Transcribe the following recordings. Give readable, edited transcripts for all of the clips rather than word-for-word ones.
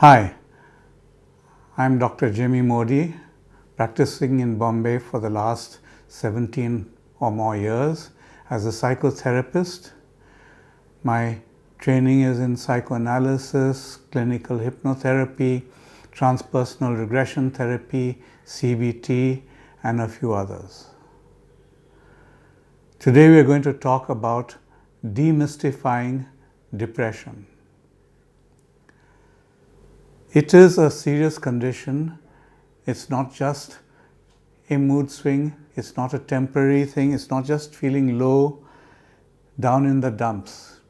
Hi, I'm Dr. Jimmy Mody, practicing in Bombay for the last 17 or more years as a psychotherapist. My training is in psychoanalysis, clinical hypnotherapy, transpersonal regression therapy, CBT, and a few others. Today we are going to talk about demystifying depression. It is a serious condition. It's not just a mood swing. It's not a temporary thing. It's not just feeling low, down in the dumps.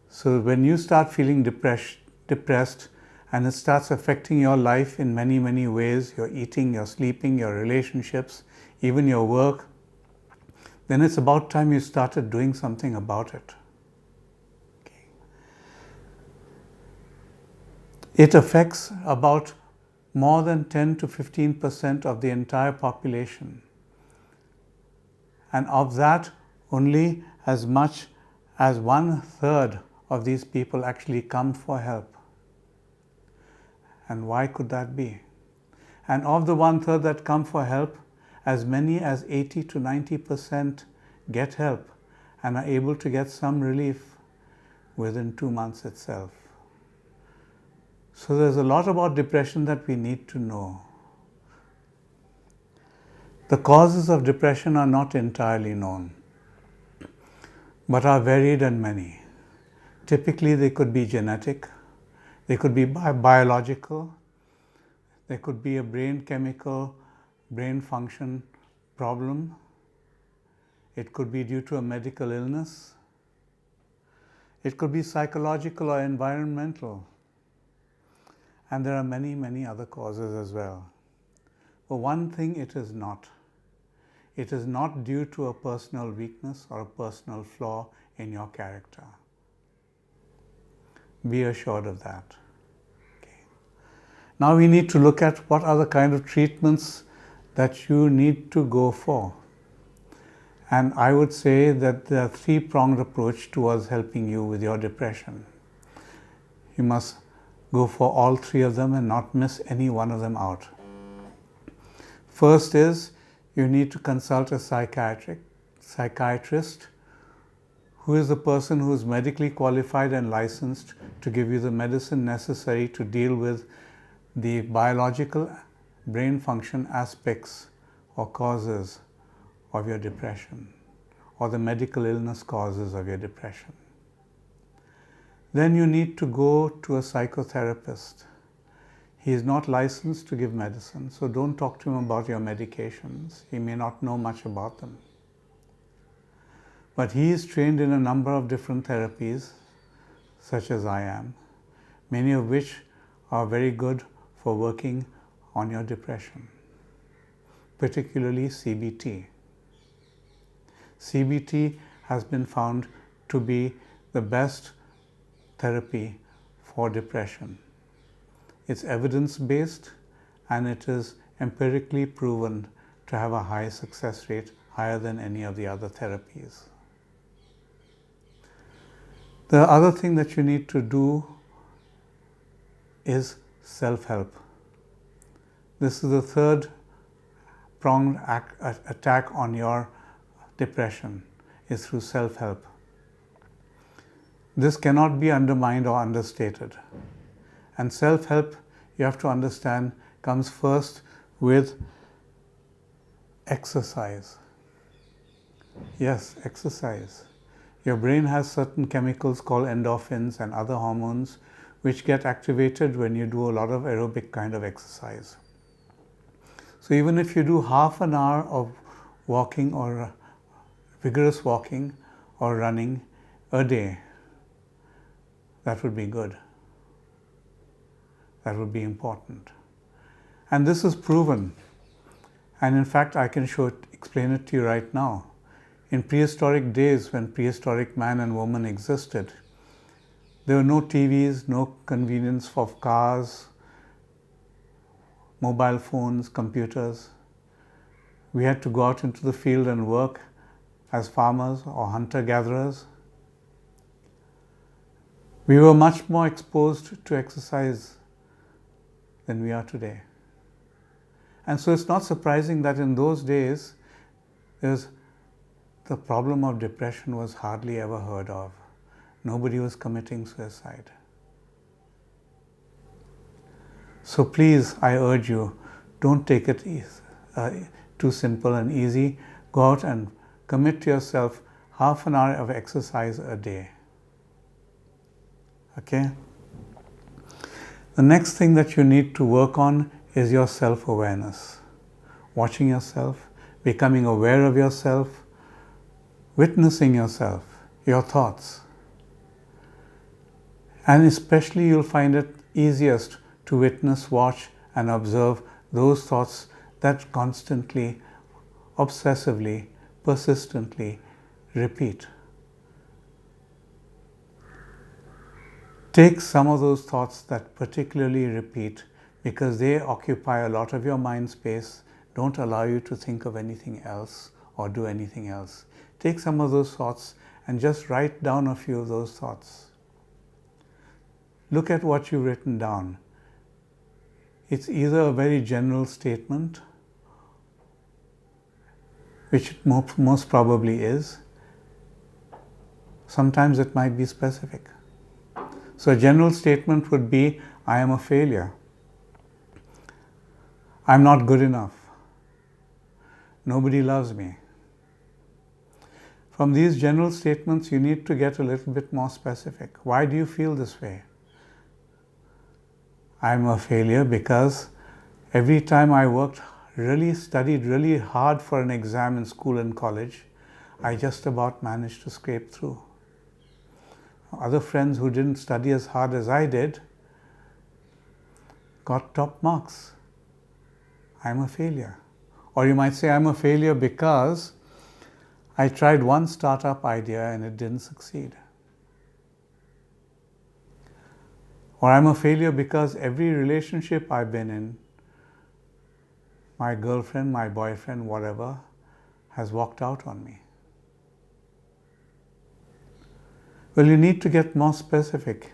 So when you start feeling depressed and it starts affecting your life in many, many ways, your eating, your sleeping, your relationships, even your work, then it's about time you started doing something about it. It affects about more than 10 to 15% of the entire population. And of that, only as much as 1/3 of these people actually come for help. And why could that be? And of the 1/3 that come for help, as many as 80 to 90% get help and are able to get some relief within 2 months itself. So there's a lot about depression that we need to know. The causes of depression are not entirely known, but are varied and many. Typically, they could be genetic, they could be biological, there could be a brain chemical, brain function problem, it could be due to a medical illness, it could be psychological or environmental. And there are many, many other causes as well. But one thing it is not. It is not due to a personal weakness or a personal flaw in your character. Be assured of that. Okay. Now we need to look at what are the kind of treatments that you need to go for. And I would say that there are three-pronged approach towards helping you with your depression. You must go for all three of them and not miss any one of them out. First is you need to consult a psychiatrist who is the person who is medically qualified and licensed to give you the medicine necessary to deal with the biological brain function aspects or causes of your depression or the medical illness causes of your depression. Then you need to go to a psychotherapist. He is not licensed to give medicine, so don't talk to him about your medications. He may not know much about them. But he is trained in a number of different therapies, such as I am, many of which are very good for working on your depression, particularly CBT. CBT has been found to be the best therapy for depression. It's evidence-based and it is empirically proven to have a high success rate, higher than any of the other therapies. The other thing that you need to do is self-help. This is the third pronged attack on your depression, is through self-help. This cannot be undermined or understated. And self-help, you have to understand, comes first with exercise. Yes, exercise. Your brain has certain chemicals called endorphins and other hormones which get activated when you do a lot of aerobic kind of exercise. So even if you do half an hour of walking or vigorous walking or running a day, that would be good. That would be important. And this is proven. And in fact, I can explain it to you right now. In prehistoric days, when prehistoric man and woman existed, there were no TVs, no convenience for cars, mobile phones, computers. We had to go out into the field and work as farmers or hunter-gatherers. We were much more exposed to exercise than we are today. And so it's not surprising that in those days, the problem of depression was hardly ever heard of. Nobody was committing suicide. So please, I urge you, don't take it too simple and easy. Go out and commit to yourself half an hour of exercise a day. Okay? The next thing that you need to work on is your self-awareness. Watching yourself, becoming aware of yourself, witnessing yourself, your thoughts. And especially you'll find it easiest to witness, watch, and observe those thoughts that constantly, obsessively, persistently repeat. Take some of those thoughts that particularly repeat because they occupy a lot of your mind space, don't allow you to think of anything else or do anything else. Take some of those thoughts and just write down a few of those thoughts. Look at what you've written down. It's either a very general statement, which it most probably is. Sometimes it might be specific. So a general statement would be, I am a failure. I'm not good enough. Nobody loves me. From these general statements, you need to get a little bit more specific. Why do you feel this way? I'm a failure because every time I studied really hard for an exam in school and college, I just about managed to scrape through. Other friends who didn't study as hard as I did got top marks. I'm a failure. Or you might say I'm a failure because I tried one startup idea and it didn't succeed. Or I'm a failure because every relationship I've been in, my girlfriend, my boyfriend, whatever, has walked out on me. Well, you need to get more specific.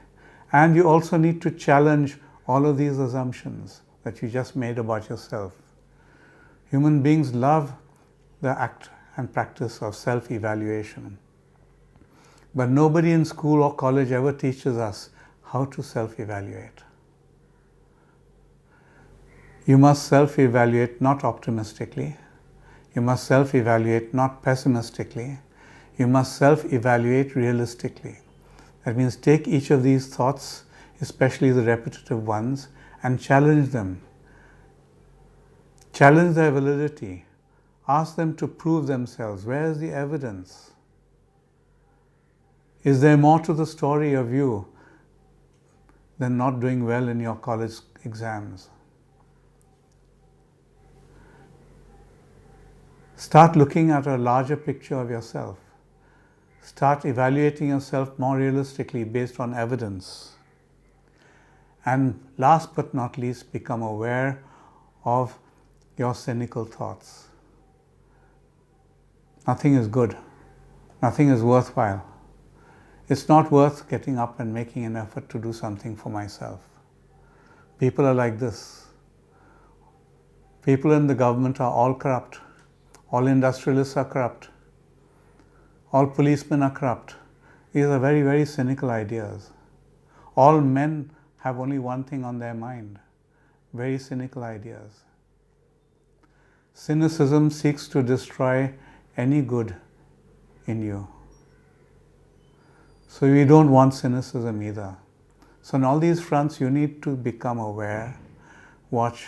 And you also need to challenge all of these assumptions that you just made about yourself. Human beings love the act and practice of self-evaluation. But nobody in school or college ever teaches us how to self-evaluate. You must self-evaluate not optimistically. You must self-evaluate not pessimistically. You must self-evaluate realistically. That means take each of these thoughts, especially the repetitive ones, and challenge them. Challenge their validity. Ask them to prove themselves. Where is the evidence? Is there more to the story of you than not doing well in your college exams? Start looking at a larger picture of yourself. Start evaluating yourself more realistically based on evidence. And last but not least, become aware of your cynical thoughts. Nothing is good. Nothing is worthwhile. It's not worth getting up and making an effort to do something for myself. People are like this. People in the government are all corrupt. All industrialists are corrupt. All policemen are corrupt. These are very, very cynical ideas. All men have only one thing on their mind. Very cynical ideas. Cynicism seeks to destroy any good in you. So we don't want cynicism either. So on all these fronts, you need to become aware, watch,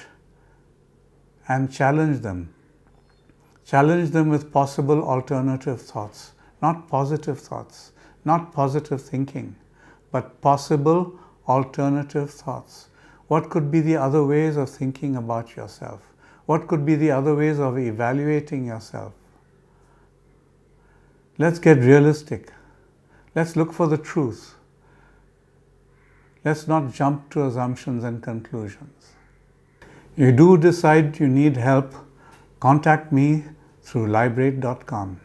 and challenge them. Challenge them with possible alternative thoughts, not positive thoughts, not positive thinking, but possible alternative thoughts. What could be the other ways of thinking about yourself? What could be the other ways of evaluating yourself? Let's get realistic. Let's look for the truth. Let's not jump to assumptions and conclusions. You do decide you need help, contact me through Lybrate.com.